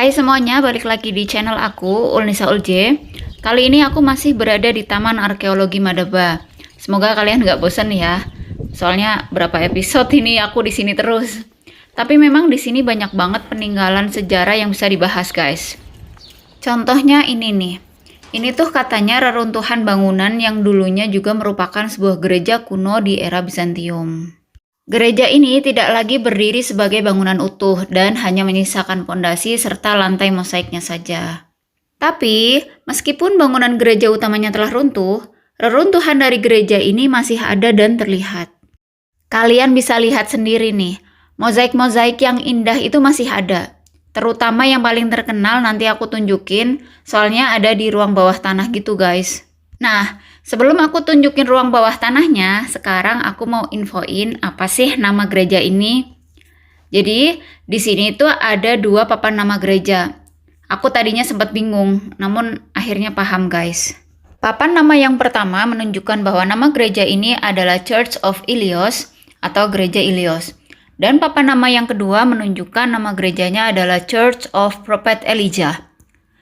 Hai semuanya, balik lagi di channel aku, Ulnisa Ulje. Kali ini aku masih berada di Taman Arkeologi Madaba. Semoga kalian nggak bosan ya. Soalnya berapa episode ini aku di sini terus. Tapi memang di sini banyak banget peninggalan sejarah yang bisa dibahas, guys. Contohnya ini nih. Ini tuh katanya reruntuhan bangunan yang dulunya juga merupakan sebuah gereja kuno di era Bizantium. Gereja ini tidak lagi berdiri sebagai bangunan utuh dan hanya menyisakan pondasi serta lantai mosaiknya saja. Tapi, meskipun bangunan gereja utamanya telah runtuh, reruntuhan dari gereja ini masih ada dan terlihat. Kalian bisa lihat sendiri nih, mozaik-mozaik yang indah itu masih ada. Terutama yang paling terkenal nanti aku tunjukin, soalnya ada di ruang bawah tanah gitu guys. Nah, sebelum aku tunjukin ruang bawah tanahnya, sekarang aku mau infoin apa sih nama gereja ini. Jadi, di sini itu ada dua papan nama gereja. Aku tadinya sempat bingung, namun akhirnya paham guys. Papan nama yang pertama menunjukkan bahwa nama gereja ini adalah Church of Ilios atau Gereja Ilios. Dan papan nama yang kedua menunjukkan nama gerejanya adalah Church of Prophet Elijah.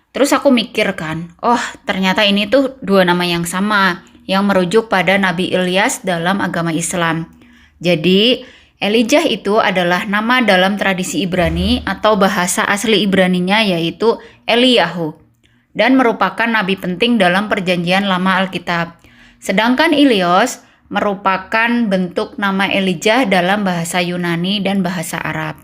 Terus aku mikir kan, oh ternyata ini tuh dua nama yang sama, yang merujuk pada Nabi Ilyas dalam agama Islam. Jadi, Elijah itu adalah nama dalam tradisi Ibrani atau bahasa asli Ibraninya yaitu Eliyahu, dan merupakan nabi penting dalam perjanjian lama Alkitab. Sedangkan Ilios merupakan bentuk nama Elijah dalam bahasa Yunani dan bahasa Arab.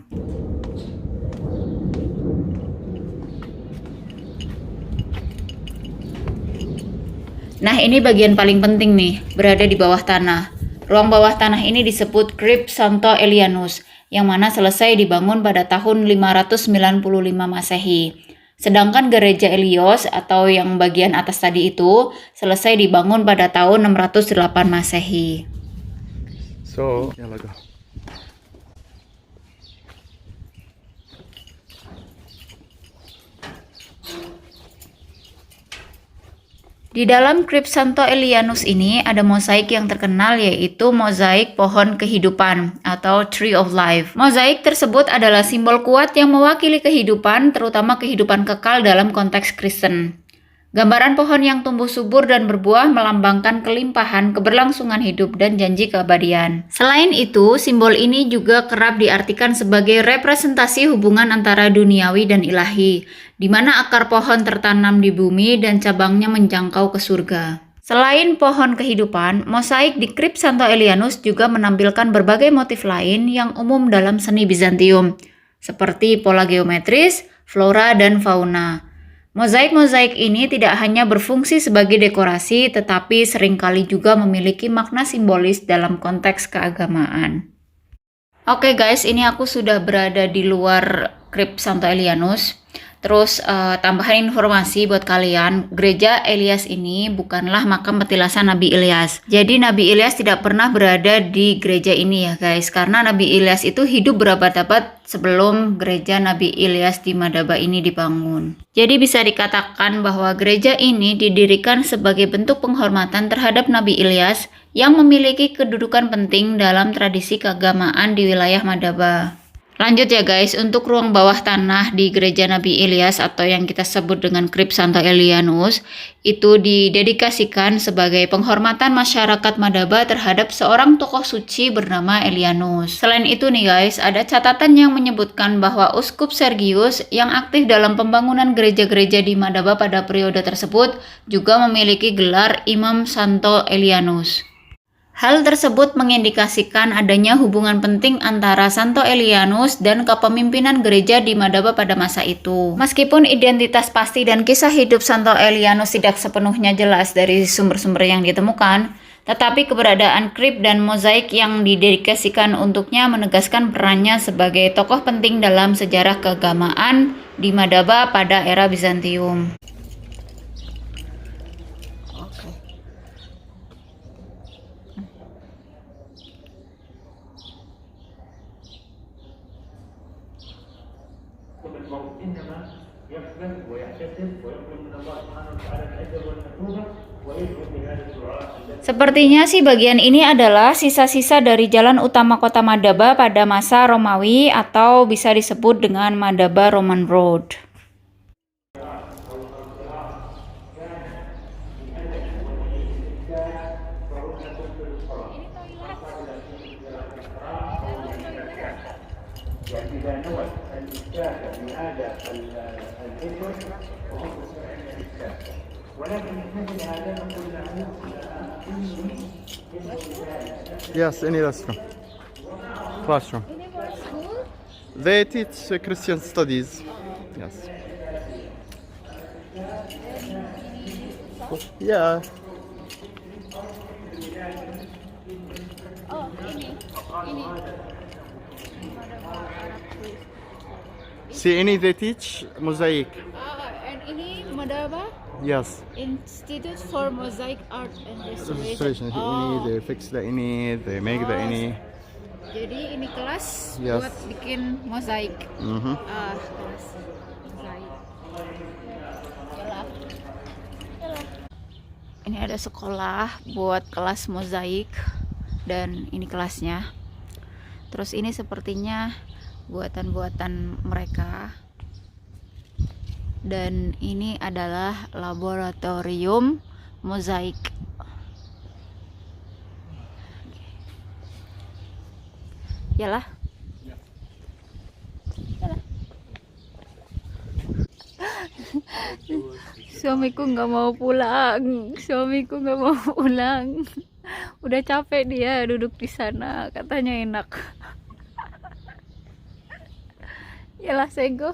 Nah, ini bagian paling penting nih, berada di bawah tanah. Ruang bawah tanah ini disebut Crypt Santo Elianus, yang mana selesai dibangun pada tahun 595 Masehi. Sedangkan gereja Ilios atau yang bagian atas tadi itu selesai dibangun pada tahun 608 Masehi. So, yalla go. Di dalam Crypt Santo Elianus ini ada mozaik yang terkenal yaitu mozaik pohon kehidupan atau Tree of Life. Mozaik tersebut adalah simbol kuat yang mewakili kehidupan, terutama kehidupan kekal dalam konteks Kristen. Gambaran pohon yang tumbuh subur dan berbuah melambangkan kelimpahan, keberlangsungan hidup, dan janji keabadian. Selain itu, simbol ini juga kerap diartikan sebagai representasi hubungan antara duniawi dan ilahi, di mana akar pohon tertanam di bumi dan cabangnya menjangkau ke surga. Selain pohon kehidupan, mosaik di Crypt Santo Elianus juga menampilkan berbagai motif lain yang umum dalam seni Bizantium, seperti pola geometris, flora, dan fauna. Mozaik-mozaik ini tidak hanya berfungsi sebagai dekorasi, tetapi seringkali juga memiliki makna simbolis dalam konteks keagamaan. Oke guys, ini aku sudah berada di luar Crypt Santo Elianus. Terus tambahan informasi buat kalian, gereja Elias ini bukanlah makam petilasan Nabi Ilyas. Jadi Nabi Ilyas tidak pernah berada di gereja ini ya guys, karena Nabi Ilyas itu hidup berabad-abad sebelum gereja Nabi Ilyas di Madaba ini dibangun. Jadi bisa dikatakan bahwa gereja ini didirikan sebagai bentuk penghormatan terhadap Nabi Ilyas yang memiliki kedudukan penting dalam tradisi keagamaan di wilayah Madaba. Lanjut ya guys, untuk ruang bawah tanah di gereja Nabi Ilyas atau yang kita sebut dengan Crypt Santo Elianus itu didedikasikan sebagai penghormatan masyarakat Madaba terhadap seorang tokoh suci bernama Elianus. Selain itu nih guys, ada catatan yang menyebutkan bahwa Uskup Sergius yang aktif dalam pembangunan gereja-gereja di Madaba pada periode tersebut juga memiliki gelar Imam Santo Elianus. Hal tersebut mengindikasikan adanya hubungan penting antara Santo Elianus dan kepemimpinan gereja di Madaba pada masa itu. Meskipun identitas pasti dan kisah hidup Santo Elianus tidak sepenuhnya jelas dari sumber-sumber yang ditemukan, tetapi keberadaan crypt dan mozaik yang didedikasikan untuknya menegaskan perannya sebagai tokoh penting dalam sejarah keagamaan di Madaba pada era Bizantium. الموت انما يقبل ويحتسب ويطلب من الله سبحانه وتعالى الاجر والمثوبه ويدعو بهذا الدعاء. Sepertinya sih bagian ini adalah sisa-sisa dari jalan utama kota Madaba pada masa Romawi atau bisa disebut dengan Madaba Roman Road. ذاك بهذا الاسود وهو ولكن مثل هذا نقول له Yes, any restaurant. Classroom. They teach Christian studies. Yes. Yeah. Oh, ini. See, any they teach mosaic. And ini Madaba Yes. Institute for Mosaic Art and Restoration. Ini they fix the ini, they make the ini. Jadi ini kelas Yes. buat bikin mozaik. Mhm. Kelas mozaik. Yalah. Ini ada sekolah buat kelas mozaik dan ini kelasnya. Terus ini sepertinya buatan-buatan mereka. Dan ini adalah laboratorium mozaik. Yalah. Yalah. Suamiku nggak mau pulang. Udah capek dia duduk di sana, katanya enak. Yalah, Sego.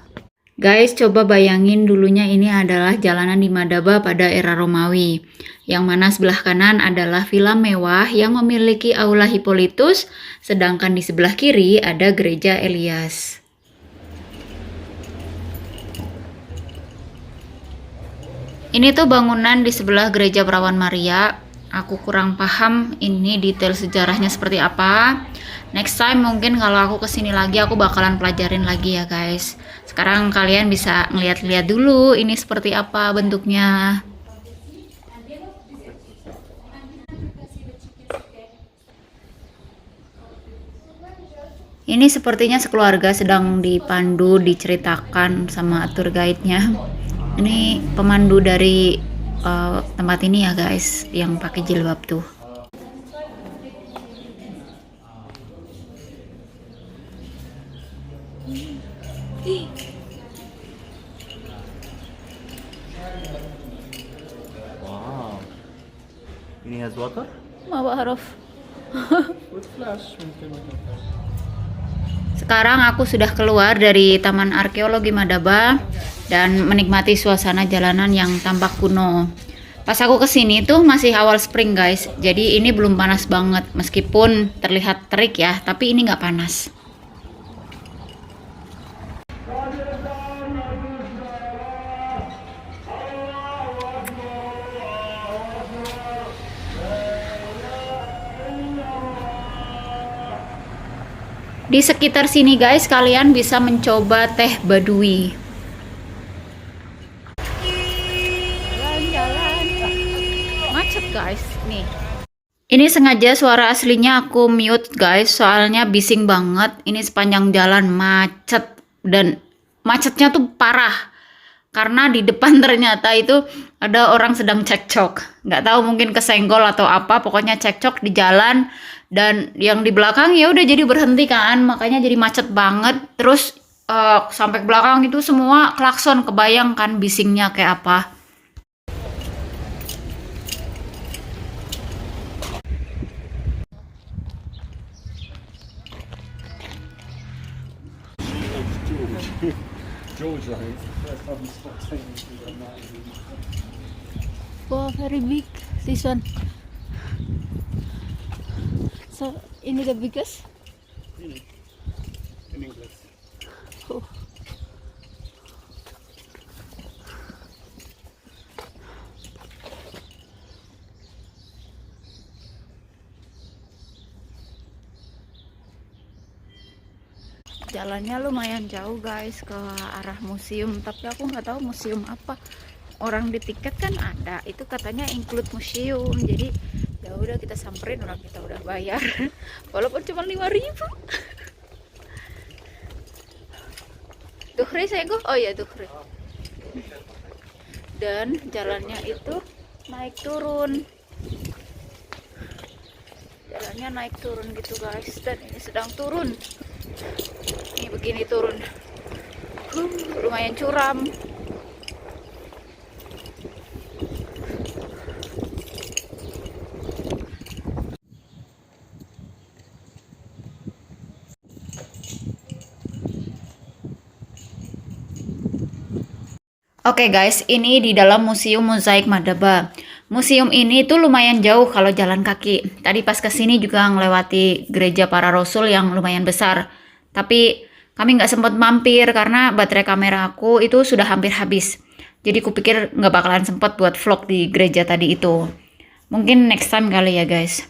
Guys, coba bayangin dulunya ini adalah jalanan di Madaba pada era Romawi. Yang mana sebelah kanan adalah villa mewah yang memiliki aula Hippolytus, sedangkan di sebelah kiri ada gereja Elias. Ini tuh bangunan di sebelah gereja Perawan Maria. Aku kurang paham ini detail sejarahnya seperti apa. Next time mungkin kalau aku kesini lagi aku bakalan pelajarin lagi ya guys. Sekarang kalian bisa ngeliat-liat dulu ini seperti apa bentuknya. Ini sepertinya sekeluarga sedang dipandu, diceritakan sama tour guide-nya. Ini pemandu dari tempat ini ya guys, yang pakai jilbab tuh. Wow. Ini has water? Mawa Haruf. With flash. Mungkin. Sekarang aku sudah keluar dari Taman Arkeologi Madaba dan menikmati suasana jalanan yang tampak kuno. Pas aku kesini tuh masih awal spring guys, jadi ini belum panas banget meskipun terlihat terik ya, tapi ini nggak panas. Di sekitar sini guys, kalian bisa mencoba teh badui. Jalan-jalan. Macet guys, nih. Ini sengaja suara aslinya aku mute guys, soalnya bising banget. Ini sepanjang jalan macet dan macetnya tuh parah. Karena di depan ternyata itu ada orang sedang cekcok. Nggak tahu mungkin kesenggol atau apa, pokoknya cekcok di jalan. Dan yang di belakang ya udah jadi berhenti kan, makanya jadi macet banget. Terus sampai ke belakang itu semua klakson, kebayang kan bisingnya kayak apa. Wow, very big this one. So, ini the biggest? In English. Oh. Jalannya lumayan jauh guys ke arah museum, tapi aku nggak tahu museum apa. Orang di tiket kan ada, itu katanya include museum, jadi ya udah kita samperin, orang kita udah bayar walaupun cuma 5.000. Duhri saya oh ya Duhri. Dan jalannya itu naik turun, jalannya naik turun gitu guys, dan ini sedang turun, ini begini turun. Lumayan curam. Oke guys, ini di dalam Museum Mozaik Madaba. Museum ini tuh lumayan jauh kalau jalan kaki. Tadi pas kesini juga ngelewati gereja para rasul yang lumayan besar. Tapi kami nggak sempat mampir karena baterai kamera aku itu sudah hampir habis. Jadi kupikir nggak bakalan sempat buat vlog di gereja tadi itu. Mungkin next time kali ya guys.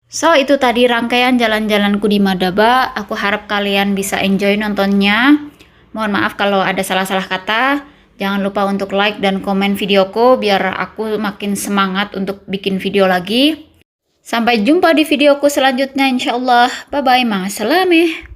So itu tadi rangkaian jalan-jalanku di Madaba. Aku harap kalian bisa enjoy nontonnya. Mohon maaf kalau ada salah-salah kata. Jangan lupa untuk like dan komen videoku biar aku makin semangat untuk bikin video lagi. Sampai jumpa di videoku selanjutnya insyaallah. Bye bye, ma'assalameh.